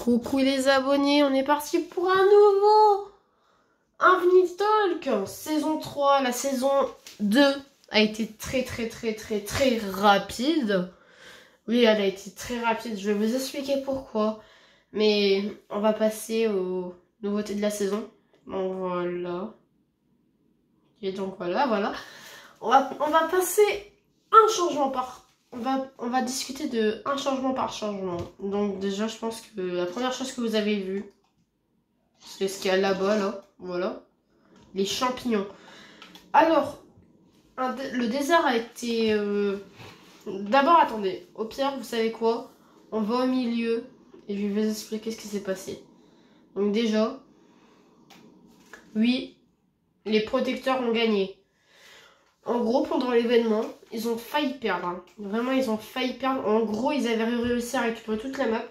Coucou les abonnés, on est parti pour un nouveau Infinity Talk saison 3. La saison 2 a été très rapide. Oui, elle a été très rapide, je vais vous expliquer pourquoi. Mais on va passer aux nouveautés de la saison. Donc voilà. Et donc voilà. On va passer un changement par... On va discuter de un changement par changement. Donc déjà, je pense que la première chose que vous avez vue, c'est ce qu'il y a là-bas, là. Voilà. Les champignons. Alors, le désert a été... D'abord, attendez. Au pire, vous savez quoi? On va au milieu et je vais vous expliquer ce qui s'est passé. Donc déjà, oui, les protecteurs ont gagné. En gros, pendant l'événement, ils ont failli perdre. Hein. Vraiment, ils ont failli perdre. En gros, ils avaient réussi à récupérer toute la map.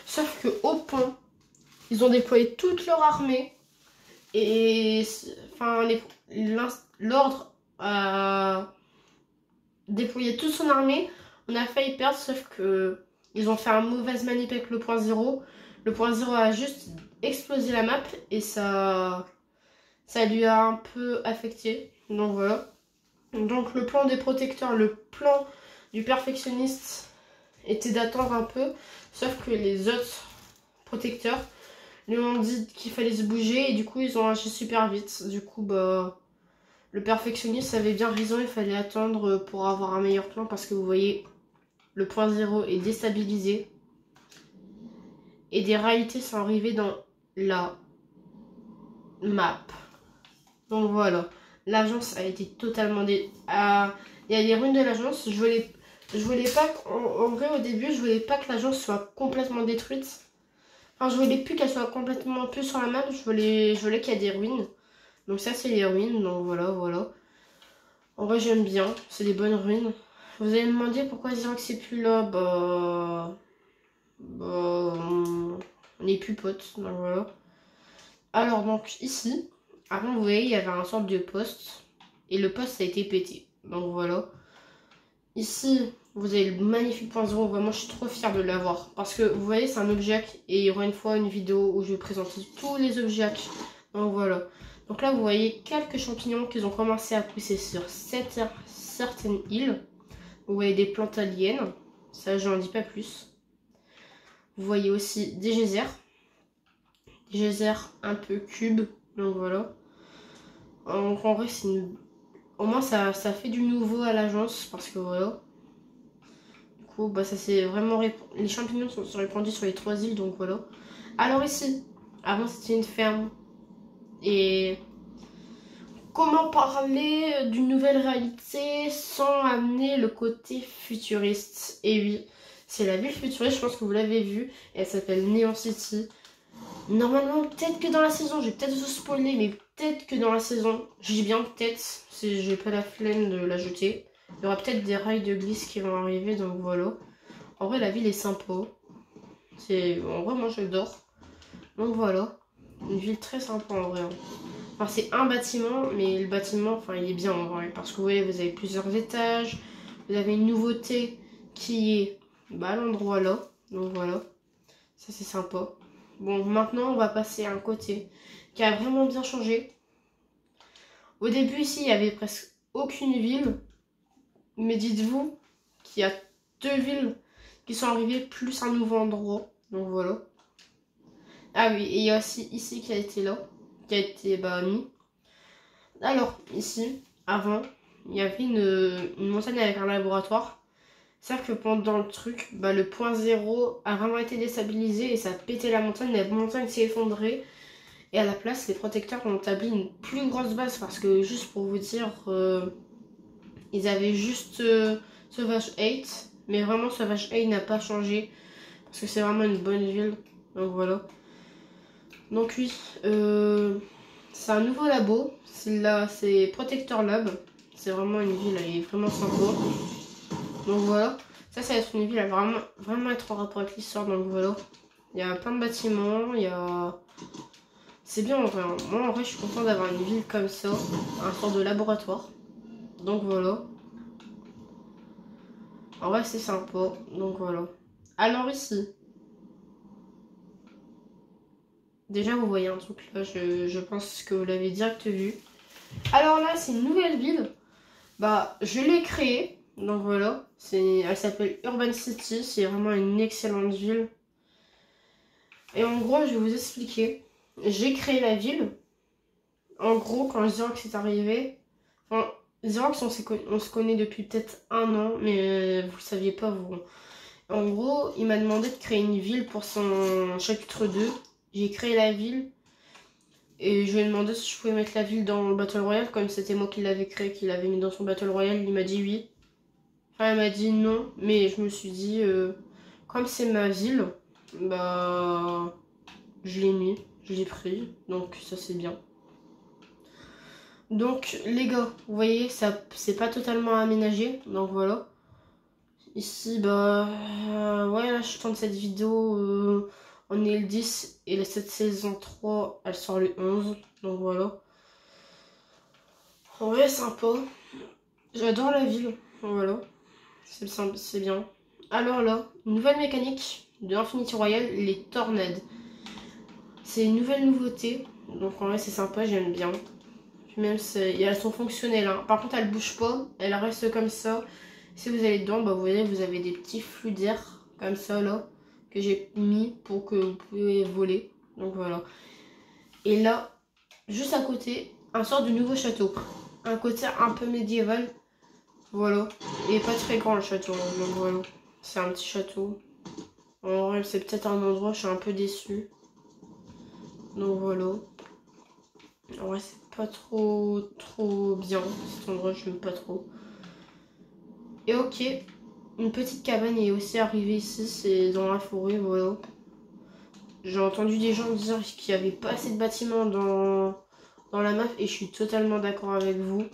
Sauf qu'au pont, ils ont déployé toute leur armée. Et enfin, l'ordre a déployé toute son armée. On a failli perdre, sauf que ils ont fait une mauvaise manip avec le point 0. Le point 0 a juste explosé la map et ça lui a un peu affecté. Donc voilà. Donc le plan des protecteurs, le plan du perfectionniste était d'attendre un peu, sauf que les autres protecteurs lui ont dit qu'il fallait se bouger et du coup ils ont agi super vite. Du coup bah le perfectionniste avait bien raison, il fallait attendre pour avoir un meilleur plan parce que vous voyez le point 0 est déstabilisé et des réalités sont arrivées dans la map. Donc voilà. L'agence a été totalement... Il y a les ruines de l'agence. Je voulais pas... En vrai, au début, je voulais pas que l'agence soit complètement détruite. Enfin, je voulais plus qu'elle soit complètement plus sur la map. Je voulais qu'il y ait des ruines. Donc ça, c'est les ruines. Donc voilà. En vrai, j'aime bien. C'est des bonnes ruines. Vous allez me demander pourquoi Xerox c'est plus là. On n'est plus potes. Donc voilà. Alors, donc, ici... Avant, vous voyez, il y avait un sorte de poste. Et le poste a été pété. Donc voilà. Ici, vous avez le magnifique point 0. Vraiment, je suis trop fière de l'avoir. Parce que, vous voyez, c'est un objet. Et il y aura une fois une vidéo où je vais présenter tous les objets. Donc voilà. Donc là, vous voyez quelques champignons qui ont commencé à pousser sur certaines îles. Vous voyez des plantes aliens. Ça, j'en dis pas plus. Vous voyez aussi des geysers. Des geysers un peu cubes. Donc voilà. En vrai, c'est une... Au moins, ça fait du nouveau à l'agence. Parce que voilà. Du coup, bah, ça c'est vraiment... Les champignons sont répandus sur les 3 îles. Donc voilà. Alors ici, avant c'était une ferme. Et... Comment parler d'une nouvelle réalité sans amener le côté futuriste? Et oui, c'est la ville futuriste. Je pense que vous l'avez vue. Elle s'appelle Neon City. Normalement, peut-être que dans la saison, je vais peut-être vous spoiler, mais peut-être que dans la saison, je dis bien peut-être, si j'ai pas la flemme de la jeter, il y aura peut-être des rails de glisse qui vont arriver, donc voilà. En vrai, la ville est sympa. En vrai, moi j'adore. Donc voilà, une ville très sympa en vrai. Enfin, c'est un bâtiment, mais le bâtiment, enfin, il est bien en vrai, parce que vous voyez, vous avez plusieurs étages, vous avez une nouveauté qui est à l'endroit là, donc voilà, ça c'est sympa. Bon, maintenant, on va passer à un côté qui a vraiment bien changé. Au début, ici, il n'y avait presque aucune ville. Mais dites-vous qu'il y a 2 villes qui sont arrivées, plus un nouveau endroit. Donc, voilà. Ah oui, et il y a aussi ici qui a été là, qui a été mis. Alors, ici, avant, il y avait une montagne avec un laboratoire. C'est-à-dire que pendant le truc, le point 0 a vraiment été déstabilisé et ça a pété la montagne s'est effondrée. Et à la place, les protecteurs ont établi une plus grosse base parce que, juste pour vous dire, ils avaient juste Sauvage 8. Mais vraiment, Sauvage 8 n'a pas changé parce que c'est vraiment une bonne ville. Donc voilà. Donc oui, c'est un nouveau labo. C'est Protector Lab. C'est vraiment une ville, elle est vraiment sympa. Donc voilà, ça va être une ville à vraiment être en rapport avec l'histoire. Donc voilà, il y a plein de bâtiments, c'est bien en vrai. Moi en vrai, je suis contente d'avoir une ville comme ça, un sort de laboratoire. Donc voilà. En vrai, c'est sympa. Donc voilà. Alors ici, Déjà, vous voyez un truc là, je pense que vous l'avez direct vu. Alors là, c'est une nouvelle ville. Bah, je l'ai créée. Donc voilà, elle s'appelle Urban City. C'est vraiment une excellente ville. Et en gros, je vais vous expliquer. J'ai créé la ville. En gros, quand Xerox est arrivé, enfin, Xerox, on se connaît depuis peut-être 1 an, mais vous le saviez pas, vous. En gros, il m'a demandé de créer une ville pour son chapitre 2. J'ai créé la ville. Et je lui ai demandé si je pouvais mettre la ville dans le Battle Royale, comme c'était moi qui l'avais créé, qui l'avait mis dans son Battle Royale. Il m'a dit oui. Enfin, il m'a dit non, mais je me suis dit, comme c'est ma ville, bah, je l'ai mis, je l'ai pris, donc ça c'est bien. Donc les gars, vous voyez, ça c'est pas totalement aménagé, donc voilà. Ici, bah, ouais, là je tourne cette vidéo, on est le 10 et cette saison 3, elle sort le 11, donc voilà. En vrai, sympa. J'adore la ville, voilà. C'est bien. Alors là, une nouvelle mécanique de Infinity Royale, les tornades. C'est une nouvelle nouveauté, donc en vrai c'est sympa, j'aime bien. Même si elles sont fonctionnelles, hein. Par contre elles bougent pas, elles restent comme ça. Si vous allez dedans, bah vous voyez, vous avez des petits flux d'air comme ça là, que j'ai mis pour que vous puissiez voler. Donc voilà. Et là, juste à côté, un sort de nouveau château. Un côté un peu médiéval. Voilà. Et pas très grand le château, hein. Donc voilà. C'est un petit château. En vrai, c'est peut-être un endroit, je suis un peu déçue. Donc voilà. En vrai, c'est pas trop bien. Cet endroit, je n'aime pas trop. Et ok, une petite cabane est aussi arrivée ici, c'est dans la forêt, voilà. J'ai entendu des gens dire qu'il n'y avait pas assez de bâtiments dans la map et je suis totalement d'accord avec vous.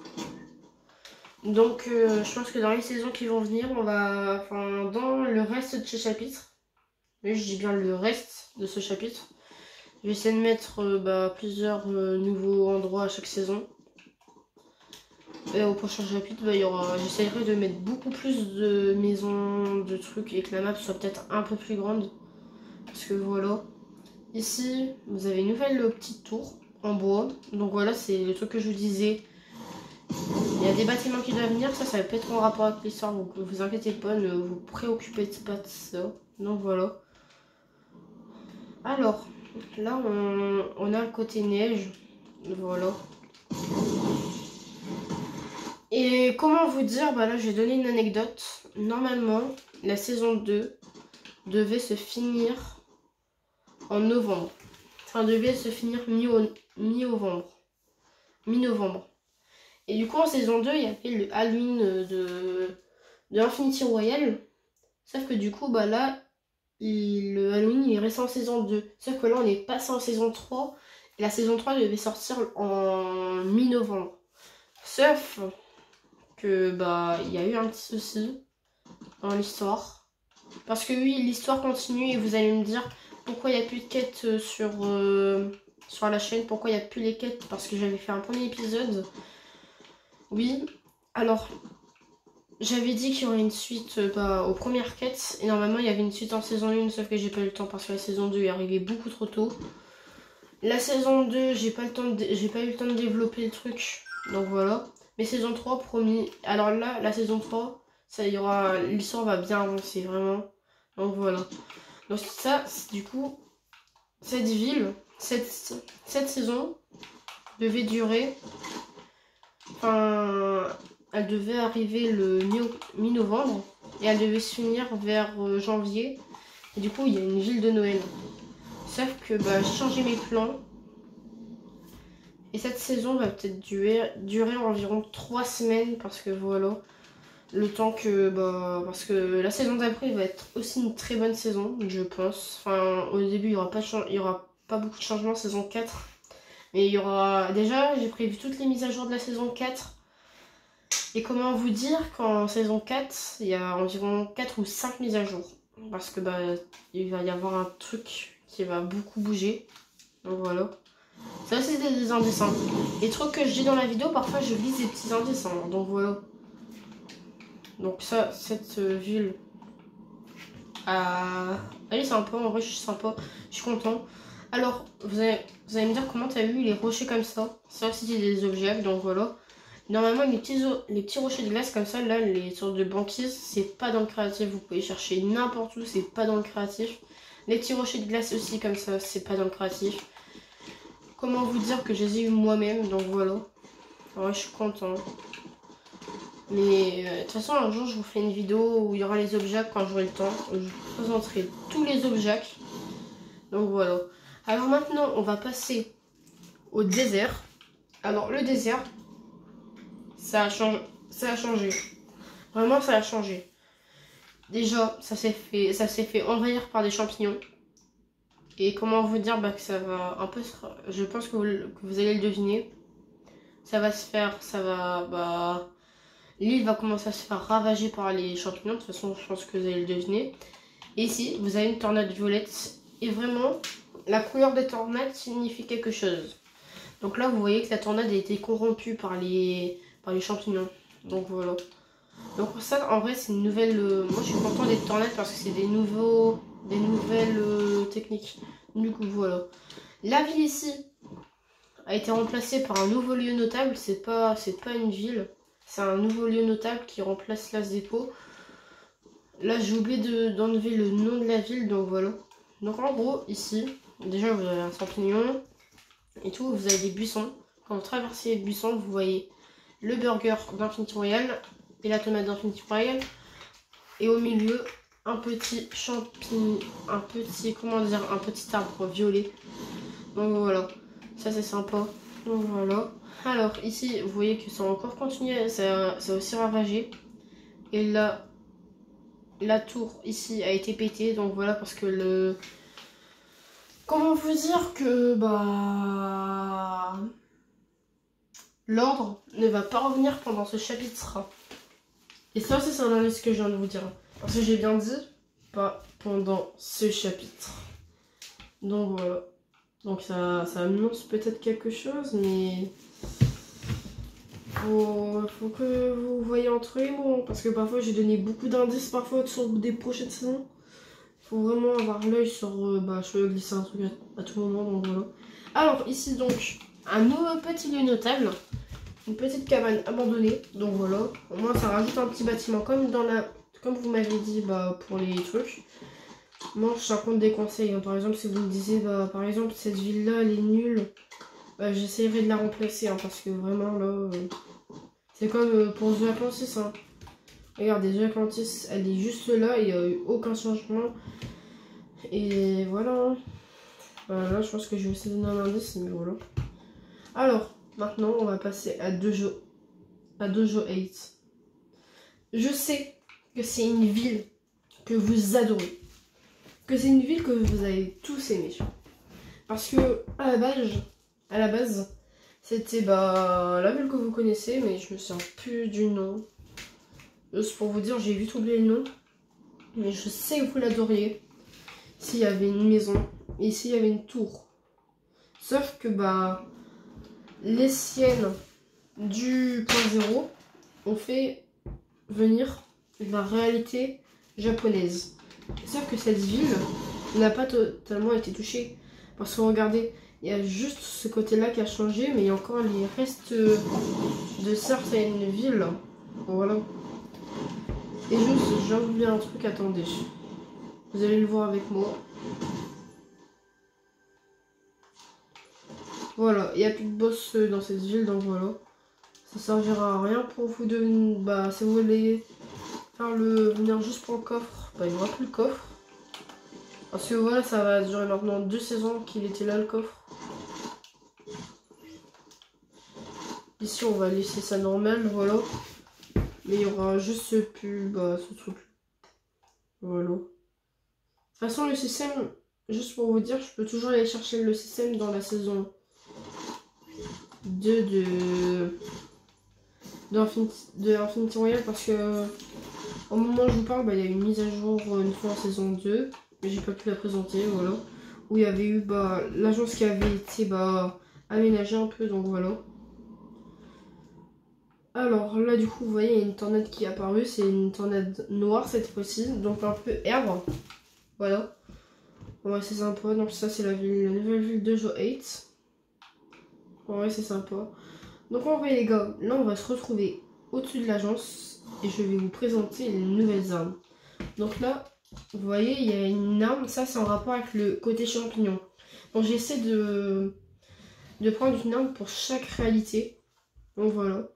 Donc je pense que dans les saisons qui vont venir, on va, enfin dans le reste de ce chapitre, oui je dis bien le reste de ce chapitre, je vais essayer de mettre plusieurs nouveaux endroits à chaque saison. Et au prochain chapitre, j'essaierai de mettre beaucoup plus de maisons, de trucs et que la map soit peut-être un peu plus grande. Parce que voilà. Ici, vous avez une nouvelle petite tour en bois. Donc voilà, c'est le truc que je vous disais. Il y a des bâtiments qui doivent venir. Ça va pas être en rapport avec l'histoire. Donc vous inquiétez pas, ne vous préoccupez pas de ça. Donc voilà. Alors, là, on a le côté neige. Voilà. Et comment vous dire, bah là je vais donner une anecdote. Normalement, la saison 2 devait se finir en novembre. Enfin, devait se finir mi-novembre. Mi-novembre. Et du coup, en saison 2, il y avait le Halloween de Infinity Royale. Sauf que du coup, bah là, le Halloween il est resté en saison 2. Sauf que là, on est passé en saison 3. Et la saison 3 devait sortir en mi-novembre. Sauf que bah il y a eu un petit souci dans l'histoire. Parce que oui, l'histoire continue et vous allez me dire pourquoi il n'y a plus de quêtes sur la chaîne, pourquoi il n'y a plus les quêtes, parce que j'avais fait un premier épisode. Oui, alors j'avais dit qu'il y aurait une suite aux premières quêtes et normalement il y avait une suite en saison 1 sauf que j'ai pas eu le temps parce que la saison 2 est arrivée beaucoup trop tôt. La saison 2, j'ai pas eu le temps de développer le truc, donc voilà. Mais saison 3, promis. Alors là, la saison 3, ça y aura. L'histoire va bien avancer, vraiment. Donc voilà. Donc ça, du coup, cette ville, cette saison devait durer. Enfin, elle devait arriver le mi-novembre. Et elle devait se finir vers janvier. Et du coup, il y a une ville de Noël. Sauf que bah, j'ai changé mes plans. Et cette saison va peut-être durer environ 3 semaines parce que voilà, le temps que, parce que la saison d'après va être aussi une très bonne saison, je pense. Enfin, au début, il n'y aura pas beaucoup de changements saison 4. Mais il y aura, déjà, j'ai prévu toutes les mises à jour de la saison 4. Et comment vous dire qu'en saison 4, il y a environ 4 ou 5 mises à jour. Parce que il va y avoir un truc qui va beaucoup bouger. Donc voilà. Ça c'est des indices. Les trucs que je dis dans la vidéo, parfois je glisse des petits indices. Donc voilà. Donc ça, cette ville. Elle est sympa, en vrai je suis sympa. Je suis content. Alors, vous allez me dire comment tu as vu les rochers comme ça. Ça, c'était des objets, donc voilà. Normalement, les petits rochers de glace comme ça, là, les sortes de banquises, c'est pas dans le créatif. Vous pouvez chercher n'importe où, c'est pas dans le créatif. Les petits rochers de glace aussi comme ça, c'est pas dans le créatif. Comment vous dire que je les ai eu moi-même, donc voilà. Ouais, je suis contente. Mais de toute façon, un jour, je vous ferai une vidéo où il y aura les objets quand j'aurai le temps. Je vous présenterai tous les objets. Donc voilà. Alors maintenant, on va passer au désert. Alors le désert, ça a changé. Vraiment, ça a changé. Déjà, ça s'est fait envahir par des champignons. Et comment vous dire que ça va un peu... Je pense que vous allez le deviner. Ça va se faire... L'île va commencer à se faire ravager par les champignons. De toute façon, je pense que vous allez le deviner. Et ici, vous avez une tornade violette. Et vraiment, la couleur des tornades signifie quelque chose. Donc là, vous voyez que la tornade a été corrompue par les champignons. Donc voilà. Donc ça, en vrai, c'est une nouvelle... moi, je suis content des tornades parce que c'est des nouvelles techniques. Du coup, voilà. La ville ici a été remplacée par un nouveau lieu notable. C'est pas une ville. C'est un nouveau lieu notable qui remplace l'As Dépôt. Là, j'ai oublié d'enlever le nom de la ville, donc voilà. Donc en gros, ici, déjà, vous avez un champignon et tout. Vous avez des buissons. Quand vous traversez les buissons, vous voyez le burger d'Infinity Royal et la tomate d'Infinity Royal. Et au milieu, un petit champignon, un petit arbre violet. Donc voilà, ça c'est sympa. Donc voilà. Alors ici, vous voyez que ça a encore continué, ça a aussi ravagé. Et là, la tour ici a été pétée. Donc voilà, parce que le... Comment vous dire que l'ordre ne va pas revenir pendant ce chapitre. Et ça aussi c'est un indice que je viens de vous dire. Parce que j'ai bien dit, pas pendant ce chapitre. Donc voilà. Donc ça annonce peut-être quelque chose, mais faut que vous voyez entre les mots. Parce que parfois j'ai donné beaucoup d'indices parfois sur des prochaines saisons. Faut vraiment avoir l'œil sur... je peux glisser un truc à tout moment, donc voilà. Alors ici donc, un nouveau petit lieu notable. Une petite cabane abandonnée, donc voilà. Au moins ça rajoute un petit bâtiment comme vous m'avez dit pour les trucs. Moi je raconte des conseils, hein. Par exemple si vous me disiez par exemple cette ville là elle est nulle, j'essaierai de la remplacer, hein, parce que vraiment là c'est comme pour The Atlantis, hein. Regardez, The Atlantis elle est juste là, il n'y a eu aucun changement. Et voilà. Là je pense que je vais essayer de donner un indice, mais voilà. Alors maintenant, on va passer à Dojo 8. Je sais que c'est une ville que vous adorez. Que c'est une ville que vous avez tous aimé. Parce que, à la base, c'était la ville que vous connaissez, mais je me souviens plus du nom. Juste pour vous dire, j'ai vite oublié le nom. Mais je sais que vous l'adoriez. Ici, il y avait une maison. Et ici, il y avait une tour. Sauf que, les siennes du point zéro ont fait venir la réalité japonaise. Sauf que cette ville n'a pas totalement été touchée. Parce que regardez, il y a juste ce côté-là qui a changé, mais il y a encore les restes de certaines villes. Voilà. Et juste, j'ai oublié un truc, attendez. Vous allez le voir avec moi. Voilà, il n'y a plus de boss dans cette ville, donc voilà. Ça servira à rien pour vous de... si vous voulez faire venir juste pour le coffre, il n'y aura plus le coffre. Parce que voilà, ça va durer maintenant 2 saisons qu'il était là le coffre. Ici, on va laisser ça normal, voilà. Mais il y aura juste ce truc. Voilà. De toute façon, le système, juste pour vous dire, je peux toujours aller chercher le système dans la saison 2 de Infinity Royal, parce que au moment où je vous parle, il y a une mise à jour une fois en saison 2, mais j'ai pas pu la présenter, voilà. Où il y avait eu l'agence qui avait été aménagée un peu, donc voilà. Alors là du coup vous voyez il y a une tornade qui est apparue, c'est une tornade noire cette fois-ci, donc un peu herbe. Voilà. Ouais, c'est sympa. Donc ça, c'est la nouvelle ville de Jo 8. Ouais, c'est sympa. Donc en vrai les gars, là on va se retrouver au-dessus de l'agence et je vais vous présenter les nouvelles armes. Donc là, vous voyez, il y a une arme, ça c'est en rapport avec le côté champignon. Donc j'essaie de prendre une arme pour chaque réalité. Donc voilà.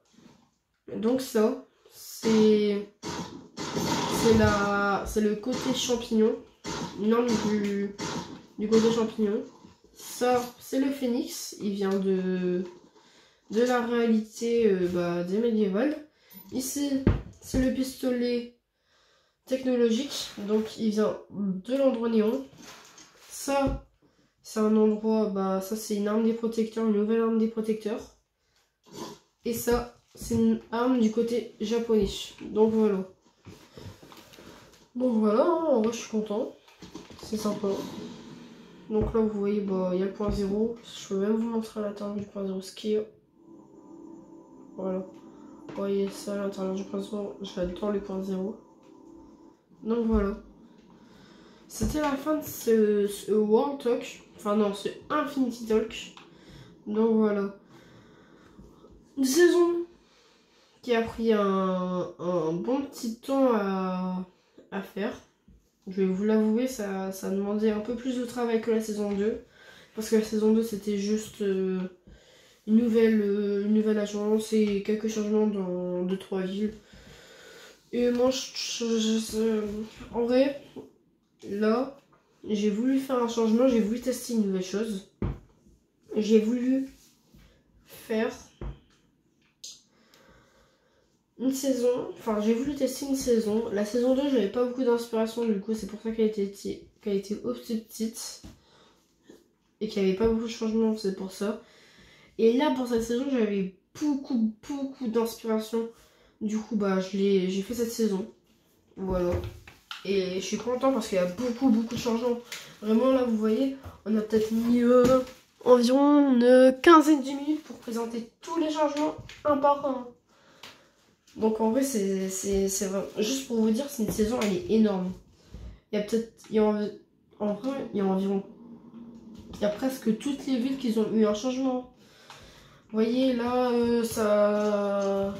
Donc ça, c'est le côté champignon. Une arme du côté champignon. Ça, c'est le phénix. Il vient de la réalité des médiévales. Ici, c'est le pistolet technologique. Donc, il vient de l'endroit néon. Ça, c'est un endroit, ça c'est une arme des protecteurs, une nouvelle arme des protecteurs. Et ça, c'est une arme du côté japonais. Donc voilà. Donc voilà, en vrai je suis content. C'est sympa. Donc là vous voyez, il y a le point 0. Je peux même vous montrer à l'intérieur du point 0 ce qu'il y a. Voilà. Vous voyez ça à l'intérieur du point 0. J'adore le point 0. Donc voilà. C'était la fin de ce World Talk. Enfin non, ce Infinity Talk. Donc voilà. Une saison qui a pris un bon petit temps à faire. Je vais vous l'avouer, ça demandait un peu plus de travail que la saison 2. Parce que la saison 2 c'était juste une nouvelle agence et quelques changements dans 2-3 villes. Et moi, en vrai, là, j'ai voulu faire un changement, j'ai voulu tester une nouvelle chose. J'ai voulu faire une saison, enfin j'ai voulu tester une saison. La saison 2, j'avais pas beaucoup d'inspiration, du coup c'est pour ça qu'elle a été aussi petite. Et qu'il n'y avait pas beaucoup de changements, c'est pour ça. Et là, pour cette saison, j'avais beaucoup d'inspiration. Du coup, j'ai fait cette saison. Voilà. Et je suis content parce qu'il y a beaucoup de changements. Vraiment, là, vous voyez, on a peut-être mis environ une quinzaine de minutes pour présenter tous les changements un par un. Donc, en vrai, c'est vraiment... Juste pour vous dire, c'est une saison, elle est énorme. Il y a peut-être... En vrai, il y a environ... Il y a presque toutes les villes qui ont eu un changement. Vous voyez, là, ça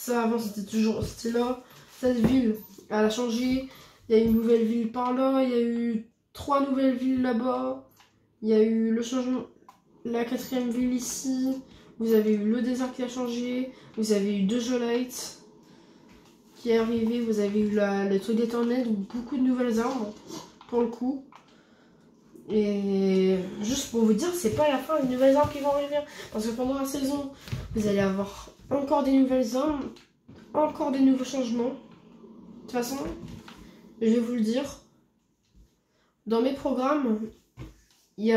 avant, c'était là. Cette ville, elle a changé. Il y a une nouvelle ville par là. Il y a eu 3 nouvelles villes là-bas. Il y a eu le changement, la 4e ville ici. Vous avez eu le désert qui a changé. Vous avez eu 2 Jolites qui est arrivé. Vous avez eu le truc d'éternel. Beaucoup de nouvelles armes, pour le coup. Et juste pour vous dire, c'est pas la fin des nouvelles armes qui vont arriver. Parce que pendant la saison, vous allez avoir encore des nouvelles armes, encore des nouveaux changements. De toute façon, je vais vous le dire, dans mes programmes, il y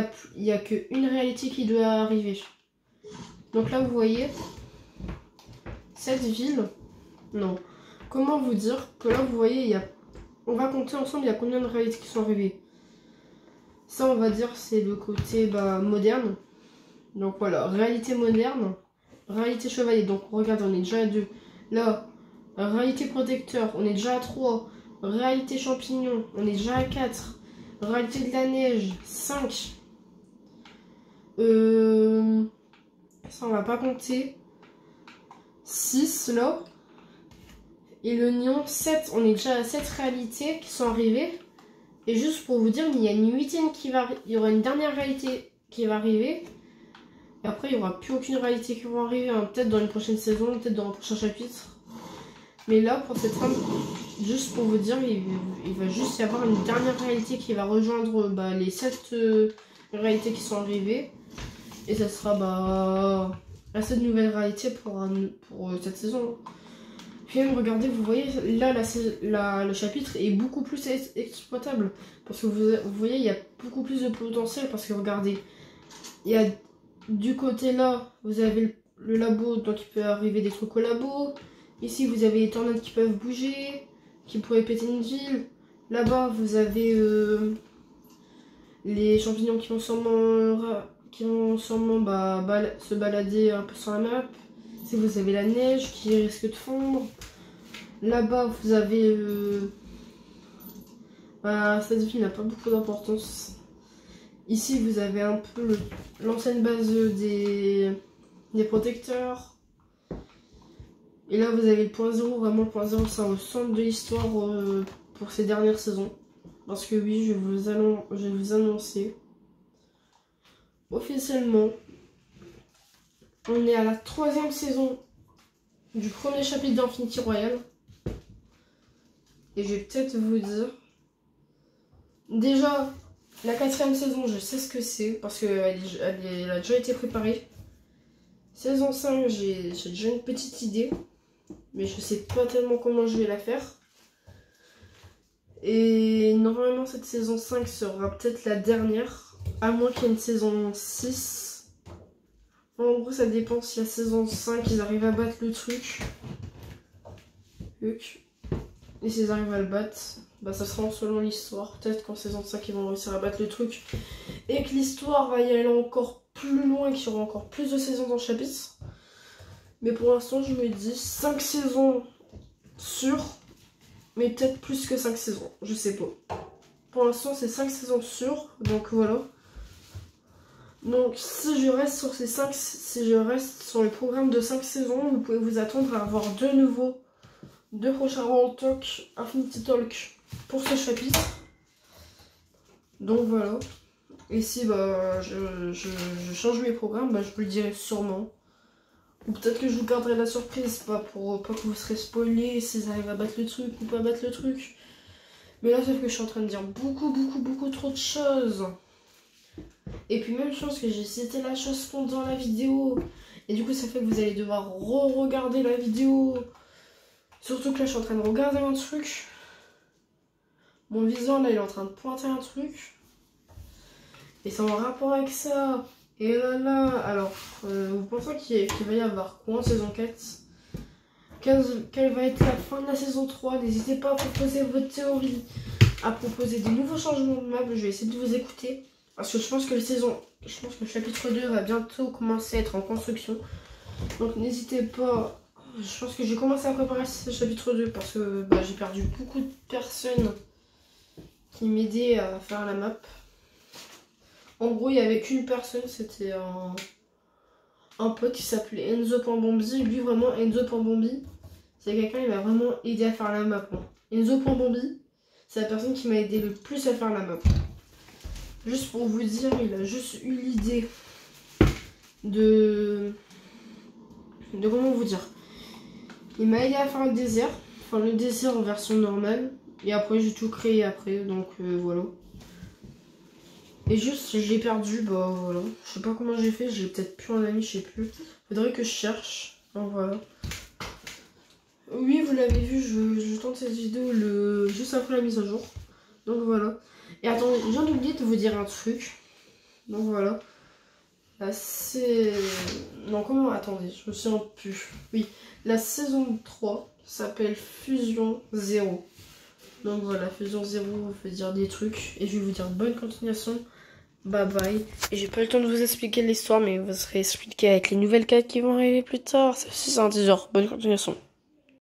a qu'une réalité qui doit arriver. Donc là, vous voyez, cette ville, non. Comment vous dire que là, vous voyez, on va compter ensemble, il y a combien de réalités qui sont arrivées. Ça, on va dire, c'est le côté moderne. Donc voilà, réalité moderne, réalité chevalier. Donc regardez, on est déjà à 2. Là, réalité protecteur, on est déjà à 3. Réalité champignon, on est déjà à 4. Réalité de la neige, 5. Ça, on va pas compter. 6 là. Et le néon, 7. On est déjà à 7 réalités qui sont arrivées. Et juste pour vous dire, il y a une 8e il y aura une dernière réalité qui va arriver. Et après, il n'y aura plus aucune réalité qui va arriver. Hein. Peut-être dans une prochaine saison, peut-être dans un prochain chapitre. Mais là, pour cette trame, juste pour vous dire, il va juste y avoir une dernière réalité qui va rejoindre les 7 réalités qui sont arrivées. Et ça sera cette nouvelle réalité pour cette saison. Puis même, regardez, vous voyez, là, le chapitre est beaucoup plus exploitable. Parce que vous voyez, il y a beaucoup plus de potentiel. Parce que regardez, il y a du côté là, vous avez le labo, donc il peut arriver des trucs au labo. Ici, vous avez les tornades qui peuvent bouger, qui pourraient péter une ville. Là-bas, vous avez les champignons qui vont sûrement se balader un peu sur la map. Ici, vous avez la neige qui risque de fondre. Là-bas, vous avez Bah, cette ville n'a pas beaucoup d'importance. Ici, vous avez un peu l'ancienne base des protecteurs. Et là, vous avez le point 0. Vraiment, le point 0, c'est au centre de l'histoire pour ces dernières saisons. Parce que oui, je vais vous annoncer officiellement, on est à la 3e saison du premier chapitre d'Infinity Royale. Et je vais peut-être vous dire, déjà, la 4e saison, je sais ce que c'est, parce qu'elle a déjà été préparée. Saison 5, j'ai déjà une petite idée, mais je sais pas tellement comment je vais la faire. Et normalement, cette saison 5 sera peut-être la dernière, à moins qu'il y ait une saison 6. En gros, ça dépend si la saison 5, ils arrivent à battre le truc. Et s'ils arrivent à le battre, bah ça sera selon l'histoire. Peut-être qu'en saison 5, ils vont réussir à battre le truc. Et que l'histoire va y aller encore plus loin, qu'il y aura encore plus de saisons dans le chapitre. Mais pour l'instant, je me dis 5 saisons sûres. Mais peut-être plus que 5 saisons, je sais pas. Pour l'instant, c'est 5 saisons sûres, donc voilà. Donc si je reste sur si je reste sur le programme de 5 saisons, vous pouvez vous attendre à avoir deux prochains World Talk, Infinity Talk pour ce chapitre. Donc voilà. Et si bah, je change mes programmes, bah, je vous le dirai sûrement. Ou peut-être que je vous garderai la surprise, pas que vous serez spoilés s'ils arrivent à battre le truc ou pas battre le truc. Mais là, sauf que je suis en train de dire beaucoup trop de choses. Et puis même chose que j'ai cité la chose pendant la vidéo. Et du coup, ça fait que vous allez devoir re-regarder la vidéo. Surtout que là, je suis en train de regarder un truc. Mon viseur, là, il est en train de pointer un truc. Et c'est en rapport avec ça. Et là, alors, vous pensez qu'il va y avoir quoi en saison 4 ? Quelle va être la fin de la saison 3 ? N'hésitez pas à proposer votre théorie, à proposer des nouveaux changements de map. Je vais essayer de vous écouter. Parce que je pense que le chapitre 2 va bientôt commencer à être en construction. Donc n'hésitez pas. Je pense que j'ai commencé à préparer ce chapitre 2 parce que bah, j'ai perdu beaucoup de personnes qui m'aidaient à faire la map. En gros, il n'y avait qu'une personne, c'était un pote qui s'appelait Enzo Pambombi. Lui, vraiment, Enzo Pambombi, c'est quelqu'un qui m'a vraiment aidé à faire la map. Enzo Pambombi, c'est la personne qui m'a aidé le plus à faire la map. Juste pour vous dire, il a juste eu l'idée de comment vous dire. Il m'a aidé à faire le désert. Enfin, le désert en version normale. Et après, j'ai tout créé après. Donc, voilà. Et juste, j'ai perdu. Bah, voilà. Je sais pas comment j'ai fait. J'ai peut-être plus un ami, je sais plus. Faudrait que je cherche. Donc, voilà. Oui, vous l'avez vu, je tente cette vidéo juste après la mise à jour. Donc, voilà. Et attendez, je viens d'oublier de vous dire un truc. Donc, voilà. Là, c'est... Non, comment... Attendez, je me souviens plus. Oui, la saison 3 s'appelle Fusion 0. Donc voilà, Fusion 0 veut dire des trucs. Et je vais vous dire bonne continuation. Bye bye. Et j'ai pas le temps de vous expliquer l'histoire, mais vous serez expliqué avec les nouvelles cartes qui vont arriver plus tard. C'est un teaser. Bonne continuation.